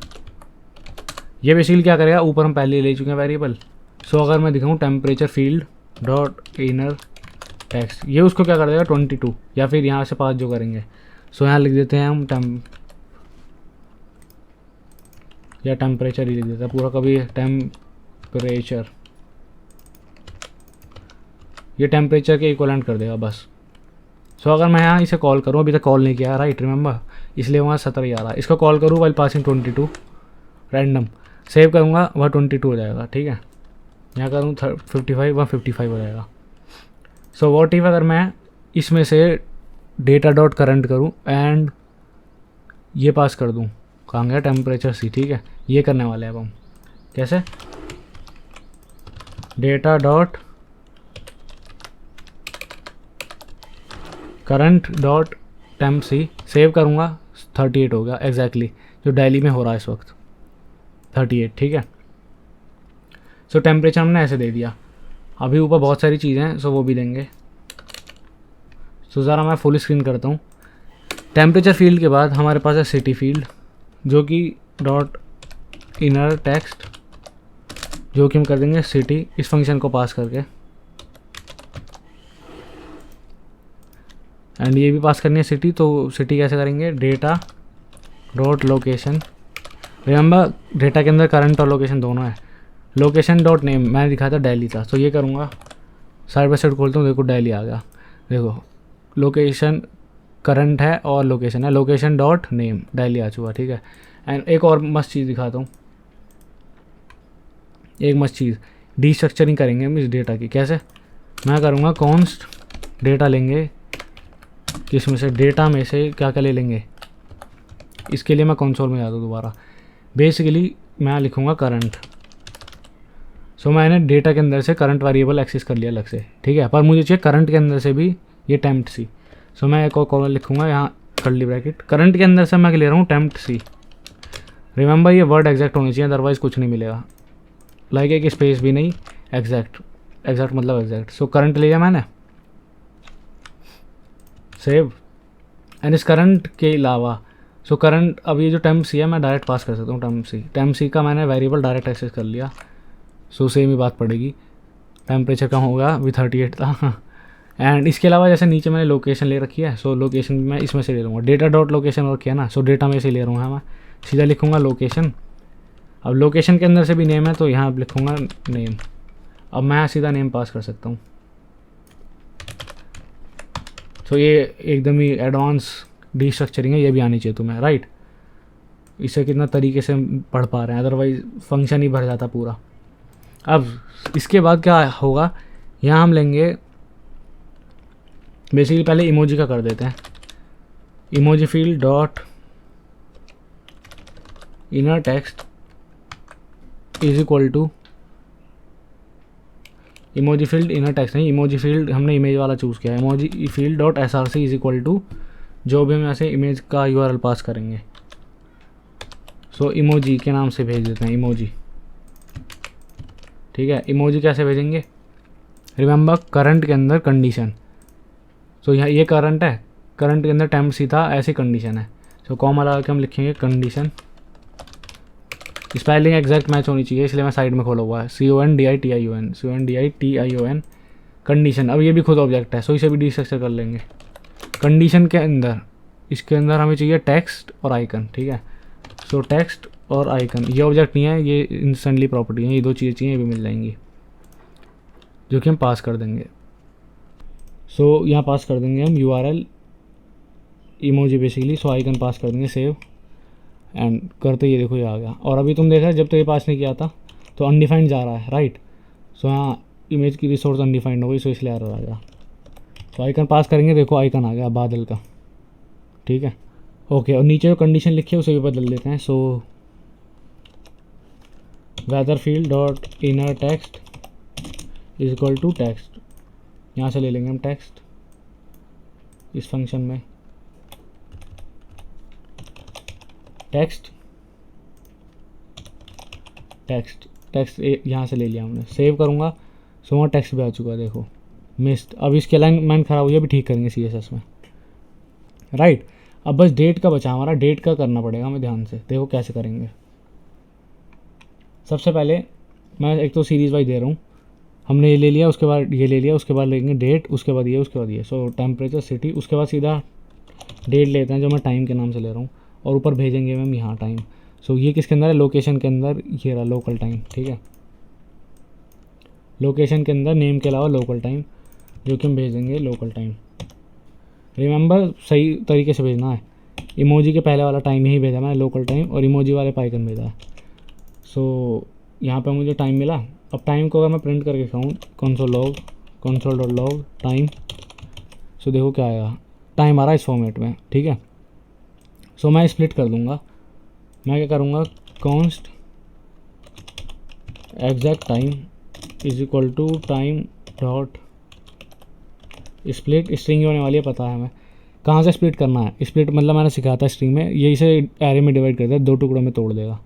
ये बेसिकली क्या करेगा, ऊपर हम पहले ले चुके हैं वेरिएबल। सो अगर मैं दिखाऊँ temperature field dot inner text, ये उसको क्या कर देगा 22, या फिर यहाँ से 5 जो करेंगे। सो यहाँ लिख देते हैं हम या टेम्परेचर ही लिख देता है पूरा, कभी टेम्परेचर, ये टेम्परेचर के इक्वलेंट कर देगा बस। सो अगर मैं यहाँ इसे कॉल करूँ, अभी तक कॉल नहीं किया, राइट, रिमेंबर, इसलिए वहाँ 17 आ रहा है। इसको कॉल करूँ वाइल पासिंग 22 रैंडम, सेव करूँगा वह 22 हो जाएगा, ठीक है। यहाँ करूँ 55 वह 55 हो जाएगा। सो वॉट इफ अगर मैं इसमें से डेटा डॉट करंट करूँ एंड ये पास कर दूँ, कहाँ गया टेम्परेचर सी, ठीक है। ये करने वाले हैं अब हम, कैसे, data dot current dot temp C, save करूँगा 38 हो गया एग्जैक्टली जो दिल्ली में हो रहा है इस वक्त, 38, ठीक है। सो टेम्परेचर हमने ऐसे दे दिया। अभी ऊपर बहुत सारी चीज़ें हैं, सो वो भी देंगे। सो ज़रा मैं फुल स्क्रीन करता हूँ। टेम्परेचर फील्ड के बाद हमारे पास है सिटी फील्ड, जो कि डॉट इनर टेक्स्ट, जो कि हम कर देंगे सिटी, इस फंक्शन को पास करके, एंड ये भी पास करनी है सिटी। तो सिटी कैसे करेंगे, data dot location, remember data के अंदर करंट और लोकेशन दोनों है। लोकेशन डॉट नेम मैंने दिखाया था दिल्ली था, तो ये करूँगा, साइड बाय साइड खोलता हूँ, देखो दिल्ली आ गया। देखो लोकेशन करंट है और लोकेशन है, लोकेशन डॉट नेम दिल्ली आ चुका, ठीक है। एंड एक और मस्त चीज़ दिखाता हूँ, एक मस्त चीज़, डी स्ट्रक्चरिंग करेंगे हम इस डेटा की। कैसे, मैं करूँगा कॉन्स्ट डेटा लेंगे, किसमें से, डेटा में से क्या क्या ले लेंगे। इसके लिए मैं कंसोल में जाता हूँ दोबारा, बेसिकली मैं लिखूँगा करंट। सो मैंने डेटा के अंदर से करंट वेरिएबल एक्सेस कर लिया अलग से, ठीक है, पर मुझे चाहिए करंट के अंदर से भी ये टेम्प्ट सी। सो मैं एक और कॉलम लिखूँगा यहाँ कर्ली ब्रैकेट, करंट के अंदर से मैं ले रहा हूँ टेम्प्ट सी। रिमेंबर ये वर्ड एग्जैक्ट होनी चाहिए, अदरवाइज़ कुछ नहीं मिलेगा, लाइक एक स्पेस भी नहीं, एग्जैक्ट, एग्जैक्ट मतलब एग्जैक्ट। सो करंट लिया मैंने, सेव, एंड इस करंट के अलावा सो करंट, अब ये जो टेम्प सी है मैं डायरेक्ट पास कर सकता हूँ टेम्प सी का मैंने वेरिएबल डायरेक्ट एक्सेस कर लिया। सो सेम ही बात पड़ेगी, टेम्परेचर कम होगा, अभी 38 था। एंड इसके अलावा जैसे नीचे मैंने लोकेशन ले रखी है, सो लोकेशन मैं इसमें से ले लूँगा, डेटा डॉट लोकेशन और किया ना, सो डेटा में से ले रहा हूँ मैं, सीधा लिखूँगा लोकेशन। अब लोकेशन के अंदर से भी नेम है तो यहाँ अब लिखूँगा नेम। अब मैं सीधा नेम पास कर सकता हूँ। तो ये एकदम ही एडवांस डी स्ट्रक्चरिंग है, ये भी आनी चाहिए तुम्हें, राइट। इसे कितना तरीके से पढ़ पा रहे हैं, अदरवाइज फंक्शन ही भर जाता पूरा। अब इसके बाद क्या होगा, यहाँ हम लेंगे बेसिकली, पहले इमोजी का कर देते हैं, emoji field dot inner text is equal to, emoji field inner text नहीं, इमोजी फील्ड हमने इमेज वाला चूज़ किया है, emoji field dot src is equal to, जो भी हम ऐसे इमेज का URL पास करेंगे। सो इमोजी के नाम से भेज देते हैं, इमोजी। ठीक है, इमोजी कैसे भेजेंगे, रिमेंबर करंट के अंदर कंडीशन। सो यहाँ ये करंट है, करंट के अंदर टेम्प सीधा ऐसी कंडीशन है। सो कॉमा लगा के हम लिखेंगे कंडीशन, स्पेलिंग एग्जैक्ट मैच होनी चाहिए, इसलिए मैं साइड में खोला हुआ है CONDITION, CONDITION कंडीशन। अब ये भी खुद ऑब्जेक्ट है, सो इसे भी डिस्ट्रक्चर कर लेंगे। कंडीशन के अंदर, इसके अंदर हमें चाहिए टेक्स्ट और आइकन। ठीक है, सो टेक्स्ट और आइकन, ये ऑब्जेक्ट नहीं है, ये इंस्टेंटली प्रॉपर्टी है, ये दो चीज़ें चाहिए, ये भी मिल जाएंगी, जो कि हम पास कर देंगे। सो यहाँ पास कर देंगे हम URL इमोजी बेसिकली। सो आइकन पास कर देंगे, सेव एंड करते ये देखो ये आ गया। और अभी तुम देख रहे जब तो ये पास नहीं किया था तो अनडिफाइंड जा रहा है, राइट। सो यहाँ इमेज की रिसोर्स अनडिफाइंड हो गई, सो इसलिए एरर आ गया। तो आइकन पास करेंगे, देखो आइकन आ गया बादल का। ठीक है, ओके। और नीचे जो कंडीशन लिखी है उसे भी बदल देते हैं। So weather field dot inner text is equal to text, यहाँ से ले लेंगे हम टेक्स्ट इस फंक्शन में, टेक्स्ट टेक्स्ट टेक्स्ट यहाँ से ले लिया हमने। सेव करूँगा, सो वहाँ टेक्स्ट भी आ चुका है, देखो मिस्ड। अब इसकी अलाइनमेंट खराब हुई है, अभी ठीक करेंगे CSS में, राइट। अब बस डेट का बचा हमारा, डेट का करना पड़ेगा हमें ध्यान से। देखो कैसे करेंगे। सबसे पहले मैं एक तो सीरीज़ वाइज दे रहा हूँ, हमने ये ले लिया, उसके बाद ये ले लिया, उसके बाद लेंगे डेट, उसके बाद ये, उसके बाद ये। सो टेम्परेचर सिटी, उसके बाद सीधा डेट लेते हैं जो मैं टाइम के नाम से ले रहा हूँ, और ऊपर भेजेंगे हम यहाँ टाइम। सो ये किसके अंदर है, लोकेशन के अंदर, ये रहा लोकल टाइम। ठीक है, लोकेशन के अंदर नेम के अलावा लोकल टाइम, जो कि हम भेजेंगे लोकल टाइम। रिमेंबर सही तरीके से भेजना है, इमोजी के पहले वाला टाइम यही भेजा मैंने, लोकल टाइम, और इमोजी वाले पे आइकन भेजा है। सो यहाँ पे मुझे टाइम मिला। अब टाइम को अगर मैं प्रिंट करके खाऊँ, console.log टाइम, सो देखो क्या आएगा, टाइम आ रहा है इस फॉर्मेट में। ठीक है, सो मैं स्प्लिट कर दूँगा। मैं क्या करूँगा, const exact time is equal to time dot split. String होने वाली है, पता है हमें कहाँ से स्प्लिट करना है। स्प्लिट मतलब मैंने सिखाया था स्ट्रिंग में, ये इसे एरे में डिवाइड करता है, 2 टुकड़ों में तोड़ देगा।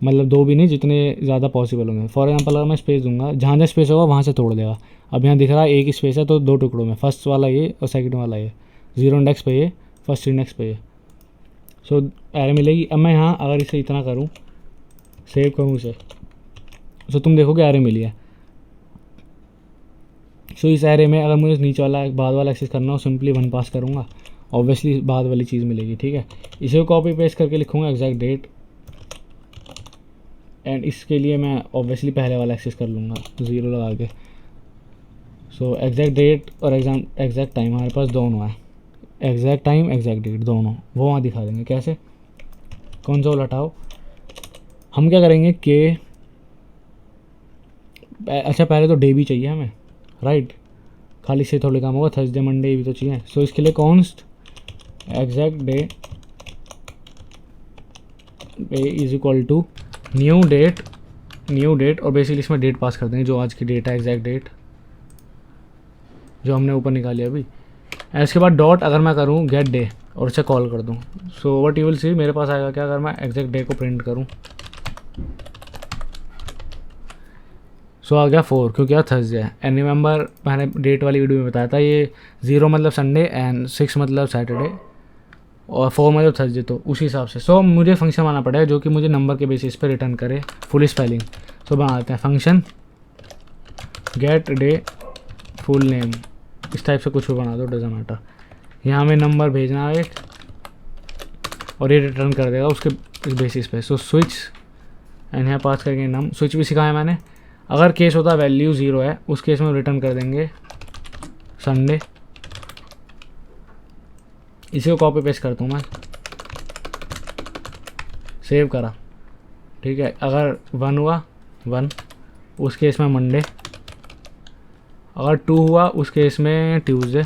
मतलब 2 भी नहीं, जितने ज़्यादा पॉसिबल होंगे। फॉर एग्जांपल अगर मैं स्पेस दूंगा, जहाँ जहाँ स्पेस होगा वहाँ से तोड़ देगा। अब यहाँ दिख रहा है एक स्पेस है, तो 2 टुकड़ों में, फर्स्ट वाला ये और सेकंड वाला ये, 0 इंडेक्स पे ये, फर्स्ट इंडेक्स पे ये। सो एरे मिलेगी। अब मैं यहाँ अगर इसे इतना करूँ, सेव करूँ इसे, सो तुम देखोगे एरे मिली है। सो इस एरे में अगर मुझे नीचे वाला बाद वाला एक्सेस करना हो, सिंपली 1 पास करूँगा, ऑब्वियसली बाद वाली चीज़ मिलेगी। ठीक है, इसे कॉपी पेस्ट करके लिखूँगा एग्जैक्ट डेट, एंड इसके लिए मैं ऑब्वियसली पहले वाला एक्सेस कर लूँगा 0 लगा के। सो एग्जैक्ट डेट और एग्जैक्ट टाइम हमारे पास दोनों है, एग्जैक्ट टाइम एग्जैक्ट डेट दोनों, वो वहाँ दिखा देंगे। कैसे, कंसोल हटाओ, हम क्या करेंगे कि अच्छा पहले तो डे भी चाहिए हमें, राइट। खाली से थोड़े काम होगा, थर्सडे मंडे भी तो चाहिए। सो इसके लिए const exact day is equal to new date, और बेसिकली इसमें डेट पास कर देंगे जो आज की डेट है, एग्जैक्ट डेट जो हमने ऊपर निकाली अभी। इसके बाद डॉट अगर मैं करूँ गेट डे और इसे कॉल कर दूँ, सो व्हाट यू विल सी, मेरे पास आएगा क्या, अगर मैं एग्जैक्ट डे को प्रिंट करूँ, सो आ गया 4, क्योंकि यार थर्सडे है। एंड रिमेंबर मैंने डेट वाली वीडियो में बताया था, ये 0 मतलब संडे एंड 6 मतलब सैटरडे और 4 मतलब थर्सडे, तो उसी हिसाब से। सो मुझे फंक्शन बनाना पड़ेगा जो कि मुझे नंबर के बेसिस पे रिटर्न करे फुल स्पेलिंग। सो बनाते हैं function get day full name, इस टाइप से कुछ भी बना दो, डजंट मैटर। यहाँ हमें नंबर भेजना है एक, और ये रिटर्न कर देगा उसके इस बेसिस पे। सो स्विच एंड यहाँ पास करेंगे नम, स्विच भी सिखाया मैंने। अगर केस होता वैल्यू 0 है, उस केस में रिटर्न कर देंगे संडे। इसी को कॉपी पेस्ट करता हूँ मैं, सेव करा। ठीक है, अगर 1 हुआ 1, उस केस में मंडे। अगर 2 हुआ उस केस में ट्यूसडे।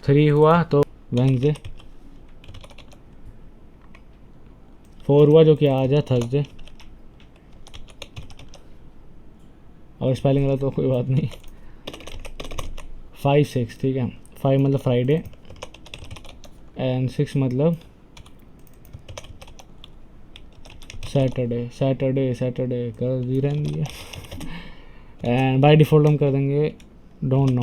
3 हुआ तो वेंसडे। 4 हुआ जो कि आज है थर्सडे। और स्पेलिंग गलत तो कोई बात नहीं। 5 6, ठीक है, 5 मतलब फ्राइडे एंड 6 मतलब सैटरडे सैटरडे सैटरडे कर दी रहेंगी एंड बाय डिफ़ॉल्ट हम कर देंगे डोंट नो।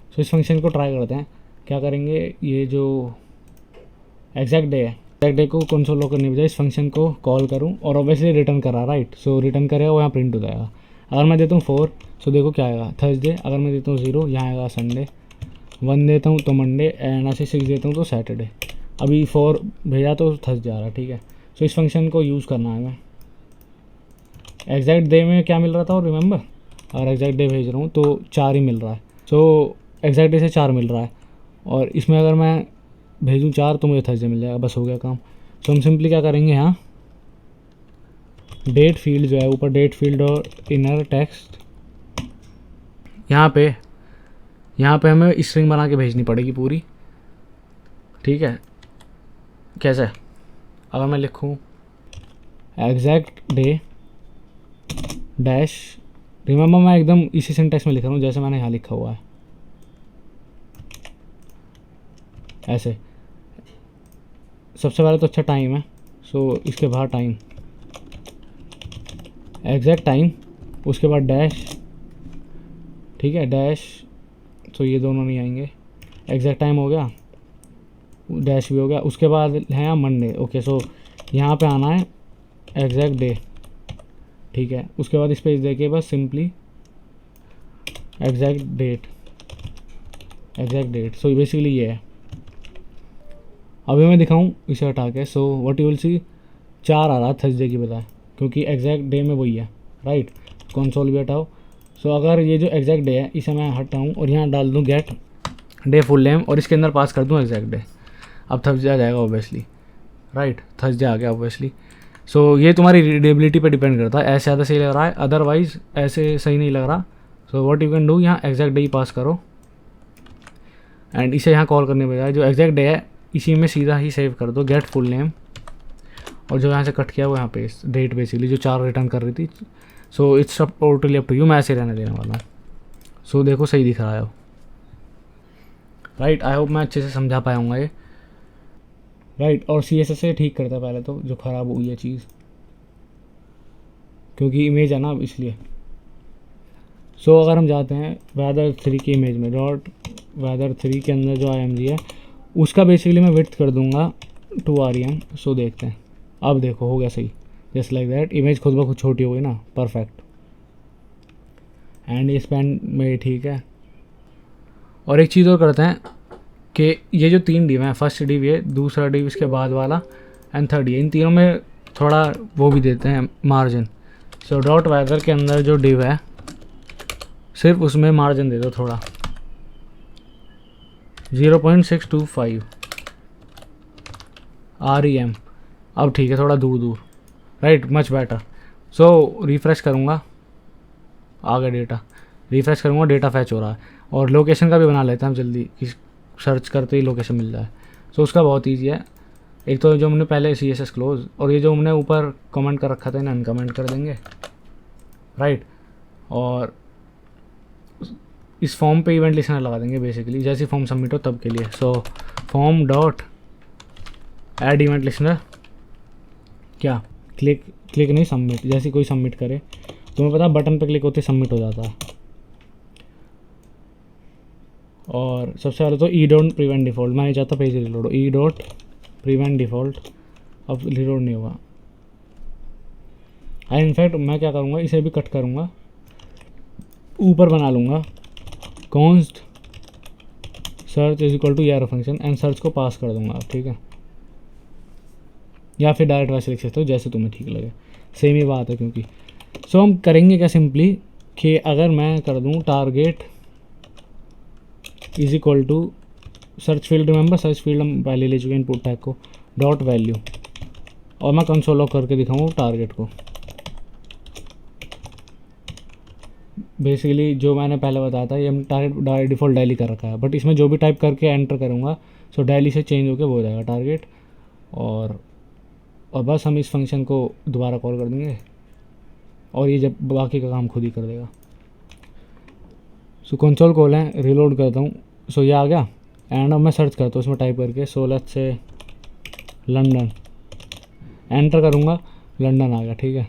तो इस फंक्शन को ट्राई करते हैं। क्या करेंगे, ये जो एग्जैक्ट डे है, एग्जैक्ट डे को कंसोल लॉग करने के बजाय इस फंक्शन को कॉल करूं और ऑब्वियसली रिटर्न करा, राइट। सो रिटर्न करेगा वो यहाँ प्रिंट हो जाएगा। अगर मैं देता हूँ 4, सो देखो क्या आएगा थर्सडे। अगर मैं देता हूँ 0, यहाँ आएगा संडे। 1 देता हूँ तो मंडे, एंड ऐसे 6 देता हूँ तो सैटरडे। अभी 4 भेजा तो थर्सडे आ रहा, ठीक है। सो इस फंक्शन को यूज़ करना है हमें। एग्जैक्ट डे में क्या मिल रहा था और रिमेंबर, अगर एग्जैक्ट डे भेज रहा हूँ तो 4 ही मिल रहा है। सो एग्जैक्ट डे से 4 मिल रहा है, और इसमें अगर मैं भेजूँ 4 तो मुझे थर्सडे मिल जाएगा, बस हो गया काम। तो हम सिंपली क्या करेंगे, यहाँ डेट फील्ड जो है ऊपर, डेट फील्ड और इनर टेक्स्ट, यहाँ पे हमें स्ट्रिंग बना के भेजनी पड़ेगी पूरी, ठीक है। कैसे, अगर मैं लिखूँ एग्जैक्ट डे डैश, रिमेंबर मैं एकदम इसी सिंटेक्स में लिख रहा हूँ जैसे मैंने यहाँ लिखा हुआ है, ऐसे। सबसे पहले तो अच्छा टाइम है, सो इसके बाहर टाइम, एग्जैक्ट टाइम, उसके बाद डैश, ठीक है, डैश। तो ये दोनों नहीं आएंगे, एग्जैक्ट टाइम हो गया, डैश भी हो गया। उसके बाद है यहाँ मंडे, ओके। सो यहाँ पे आना है एग्जैक्ट डे, ठीक है। उसके बाद स्पेस देके बस simply exact date, exact date. So basically ये है। अभी मैं दिखाऊं इसे हटा के, so what you will see 4 आ रहा थर्सडे की बजाय, क्योंकि एग्जैक्ट डे में वही है, राइट। कंसोल भी हटाओ। सो अगर ये जो एग्जैक्ट डे है इसे मैं हटाऊं और यहाँ डाल दूं गेट डे फुल नेम और इसके अंदर पास कर दूं एग्जैक्ट डे, अब थर्सडे आ जाएगा ऑब्वियसली, राइट। थर्सडे आ गया ऑब्वियसली। सो ये तुम्हारी रीडेबिलिटी पे डिपेंड करता है, ऐसे ज़्यादा सही लग रहा है, अदरवाइज ऐसे सही नहीं लग रहा। सो व्हाट यू कैन डू, यहाँ एग्जैक्ट डे ही पास करो एंड इसे यहाँ कॉल करने बजाय जो एग्जैक्ट डे है इसी में सीधा ही सेव कर दो गेट फुल नेम, और जो यहाँ से कट किया वो यहाँ पे डेट, बेसिकली जो 4 रिटर्न कर रही थी। So it's totally up to you, मैं ऐसे रहने देने वाला हूँ। सो देखो सही दिख रहा है, राइट। आई होप मैं अच्छे से समझा पाया हूँ ये, राइट। और CSS से ठीक करता है पहले तो जो ख़राब हुई है चीज़, क्योंकि इमेज है ना अब इसलिए। सो अगर हम जाते हैं वेदर 3 की इमेज में, डॉट वेदर 3 के अंदर जो IMG है उसका बेसिकली मैं विड्थ कर दूंगा 2 rem। सो देखते हैं, अब देखो हो गया सही, जस्ट लाइक दैट। इमेज खुद ब खुद छोटी हो गई ना, परफेक्ट। एंड स्पैन में ठीक है। और एक चीज़ और करते हैं कि ये जो 3 डिव हैं, फर्स्ट डिव ये, दूसरा डिव इसके बाद वाला एंड थर्ड ये, इन तीनों में थोड़ा वो भी देते हैं मार्जिन। सो डॉट वेदर के अंदर जो डिव है सिर्फ उसमें मार्जिन दे दो थोड़ा, 0.625 rem। अब ठीक है, थोड़ा दूर दूर, राइट, मच बेटर। सो रिफ़्रेश करूँगा, आ गया डेटा, रिफ़्रेश करूँगा, डेटा फैच हो रहा है। और लोकेशन का भी बना लेते हैं हम जल्दी, कि सर्च करते ही लोकेशन मिल जाए। सो उसका बहुत ईजी है। एक तो जो हमने पहले CSS क्लोज, और ये जो हमने ऊपर कमेंट कर रखा था इन्हें अनकमेंट कर देंगे, राइट। और इस फॉर्म पे इवेंट लिस्नर लगा देंगे बेसिकली, जैसे फॉर्म सबमिट हो तब के लिए। So form dot add event listener, क्या क्लिक नहीं, सबमिट। जैसे कोई सबमिट करे तुम्हें पता बटन पे क्लिक होते सबमिट हो जाता है। और सबसे पहले तो ई डोंट प्रिवेंट डिफ़ॉल्ट, मैं नहीं चाहता पेज रिलोड हो, ई डॉट प्रिवेंट डिफ़ॉल्ट, अब रिलोड नहीं होगा। इनफैक्ट मैं क्या करूँगा, इसे भी कट करूँगा, ऊपर बना लूँगा const search is equal to arrow function and search को पास कर दूँगा, ठीक है। या फिर डायरेक्ट वैसे लिख सकते हो जैसे तुम्हें ठीक लगे, सेम ही बात है। क्योंकि सो हम करेंगे क्या, सिंपली कि अगर मैं कर दूँ target is equal to search field, remember search field हम पहले ले चुके हैं इनपुट टैग को, डॉट वैल्यू, और मैं कंसोल लॉग करके दिखाऊँ टारगेट को। बेसिकली जो मैंने पहले बताया था, ये हम टारगेट डिफ़ॉल्ट डेली कर रखा है, बट इसमें जो भी टाइप करके एंटर करूँगा सो डेली से चेंज होकर वो हो जाएगा टारगेट। और बस हम इस फंक्शन को दोबारा कॉल कर देंगे और ये जब बाकी का काम खुद ही कर देगा। सो कंसोल कॉल है, रिलोड करता हूँ, सो ये आ गया। एंड अब मैं सर्च करता हूँ इसमें टाइप करके, so let's say London, enter करूँगा, लंदन आ गया, ठीक है।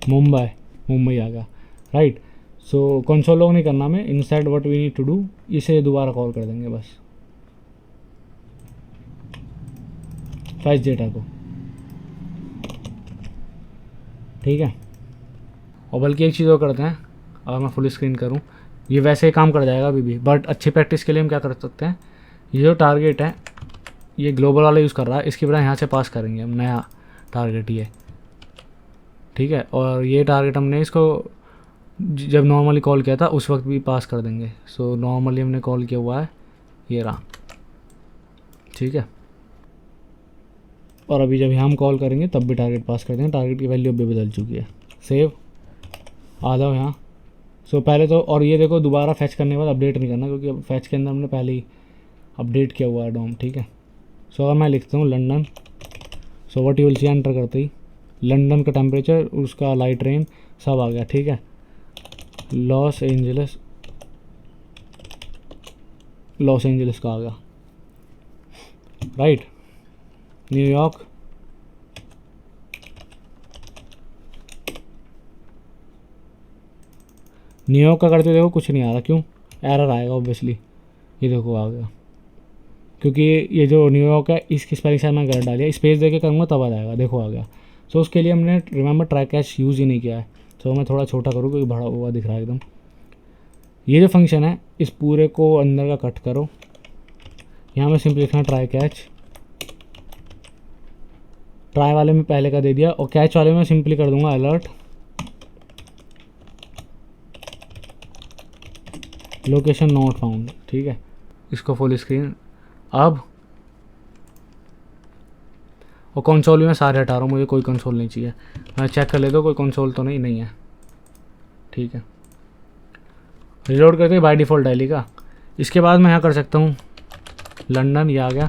मुंबई आ गया, राइट। सो कंसोल लॉग नहीं करना हमें, instead what we need to do, इसे दोबारा कॉल कर देंगे बस, फैच डेटा को, ठीक है। और बल्कि एक चीज़ और करते हैं, अगर मैं फुल स्क्रीन करूँ, ये वैसे ही काम कर जाएगा अभी भी, बट अच्छी प्रैक्टिस के लिए हम क्या कर सकते हैं, ये जो टारगेट है ये ग्लोबल वाला यूज़ कर रहा है, इसकी बजाय यहाँ से पास करेंगे हम नया टारगेट ये, ठीक है। और ये टारगेट हमने इसको जब नॉर्मली कॉल किया था उस वक्त भी पास कर देंगे। सो नॉर्मली हमने कॉल किया हुआ है, ये रहा, ठीक है। और अभी जब हम कॉल करेंगे तब भी टारगेट पास कर देंगे, टारगेट की वैल्यू अभी बदल चुकी है। सेव, आ जाओ यहाँ। सो पहले तो, और ये देखो दोबारा फैच करने के बाद अपडेट नहीं करना, क्योंकि अब फैच के अंदर हमने पहले ही अपडेट किया हुआ है डॉम, ठीक है। सो अगर मैं लिखता हूँ London, so what you will C, enter करते ही लंदन का टेम्परेचर, उसका लाइट रेन सब आ गया, ठीक है। लॉस एंजलिस का आ गया, राइट। न्यूयॉर्क, का करते देखो कुछ नहीं आ रहा, क्यों, एरर आएगा ऑब्वियसली, ये देखो आ गया, क्योंकि ये जो न्यूयॉर्क है इसकी स्पेलिंग शायद मैं गलत डालिया, स्पेस देके करूँगा तब आ जाएगा, देखो आ गया। सो उसके लिए हमने रिमेंबर ट्राई कैच यूज़ ही नहीं किया है। तो मैं थोड़ा छोटा करूँ क्योंकि बड़ा हुआ दिख रहा है एकदम। ये जो फंक्शन है इस पूरे को अंदर का कट करो, यहाँ में सिंपली लिखना ट्राई कैच, ट्राई वाले में पहले का दे दिया, और कैच वाले में सिंपली कर दूंगा अलर्ट लोकेशन नॉट फाउंड, ठीक है। इसको फुल स्क्रीन अब, और कंसोल भी मैं सारे हटा रहा हूँ, मुझे कोई कंसोल नहीं चाहिए। मैं चेक कर लेता हूँ कोई कंसोल तो नहीं है, ठीक है। रिलोड करके बाय डिफ़ॉल्ट डालेगा। इसके बाद मैं यहाँ कर सकता हूँ लंदन, ये आ गया।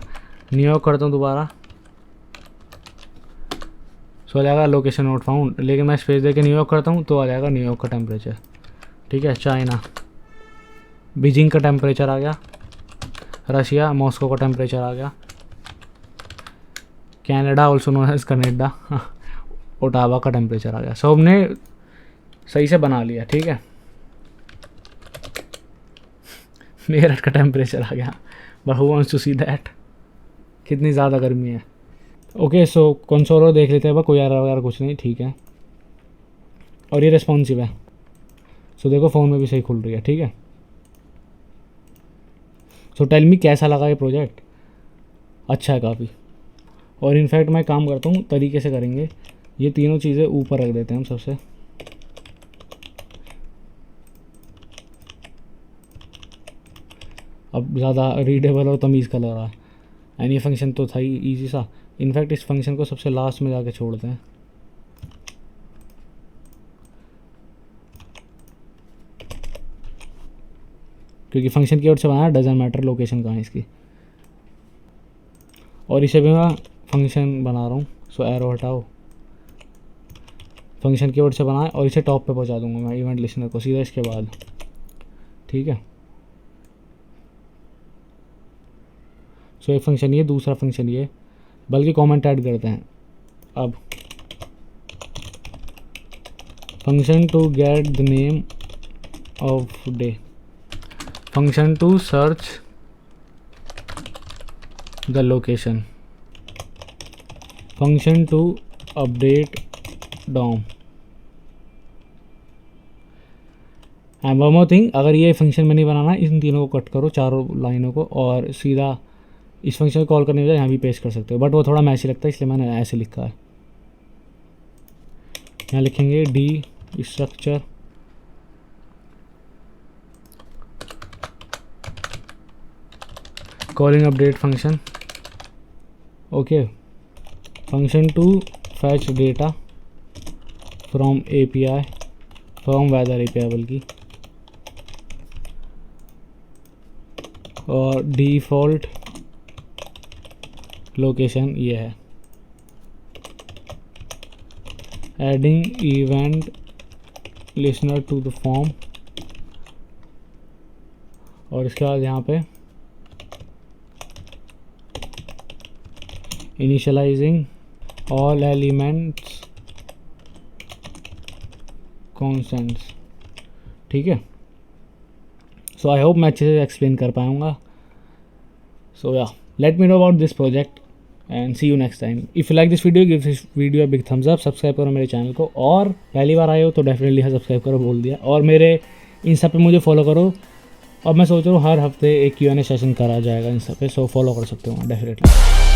न्यूयॉर्क करता हूँ दोबारा, सो आ जाएगा लोकेशन नॉट फाउंड, लेकिन मैं स्पेस दे के न्यूयॉर्क करता हूँ तो आ जाएगा न्यूयॉर्क का टेम्परेचर, ठीक है। चाइना, बीजिंग का टेम्परेचर आ गया। रशिया, मॉस्को का टेम्परेचर आ गया। Canada, also known as Canada, Ottawa का टेम्परेचर आ गया। सो हमने सही से बना लिया, ठीक है। मेरठ का टेम्परेचर आ गया, but who wants to see that, कितनी ज़्यादा गर्मी है। ओके, सो कंसोल देख लेते हैं, बस कोई एरर वगैरह कुछ नहीं, ठीक है। और ये रिस्पॉन्सिव है, सो देखो फ़ोन में भी सही खुल रही है, ठीक है। सो टेल मी कैसा लगा ये प्रोजेक्ट, अच्छा है काफ़ी। और इनफैक्ट मैं काम करता हूँ तरीके से करेंगे, ये तीनों चीज़ें ऊपर रख देते हैं हम सबसे, अब ज़्यादा रीडेबल और तमीज़ का लग रहा है। एंड ये फंक्शन तो था ही ईजी सा, इनफैक्ट इस फंक्शन को सबसे लास्ट में जाके छोड़ते हैं, क्योंकि फंक्शन की ओर से बनाया, डजंट मैटर लोकेशन कहाँ है इसकी। और इसे भी मैं फंक्शन बना रहा हूँ, सो एरो हटाओ, फंक्शन की ओर से बनाए, और इसे टॉप पे पहुँचा दूंगा मैं इवेंट लिस्नर को सीधा इसके बाद, ठीक है। सो एक फंक्शन ये, दूसरा फंक्शन ये, बल्कि कमेंट ऐड करते हैं अब, function to get the name of day, function to search the location, function to update DOM. And one more thing, अगर ये फंक्शन में नहीं बनाना, इन तीनों को कट करो, चारों लाइनों को, और सीधा इस फंक्शन को कॉल करने के बजाय यहाँ भी पेस्ट कर सकते हो, बट वो थोड़ा मैसी लगता है, इसलिए मैंने ऐसे लिखा है। यहाँ लिखेंगे destructure, calling update function, okay, function to fetch data from API, from weather API बल्कि, और डिफ़ॉल्ट लोकेशन ये है। Adding event listener to the form, और इसके बाद यहाँ पे इनिशियलाइजिंग ऑल एलिमेंट्स कॉन्स्टेंट्स, ठीक है। सो आई होप मैं अच्छे से एक्सप्लेन कर पाऊँगा। सो या let me know about this project and see you next time. If you like this video give this video big thumbs up, subscribe करो मेरे चैनल को, और पहली बार आए हो तो डेफिनेटली हाँ सब्सक्राइब करो, बोल दिया। और मेरे इंस्टा पे मुझे फॉलो करो, और मैं सोच रहा हूँ हर हफ्ते एक Q&A सेशन करा जाएगा इंस्टा पे, सो फॉलो कर सकते हो डेफिनेटली।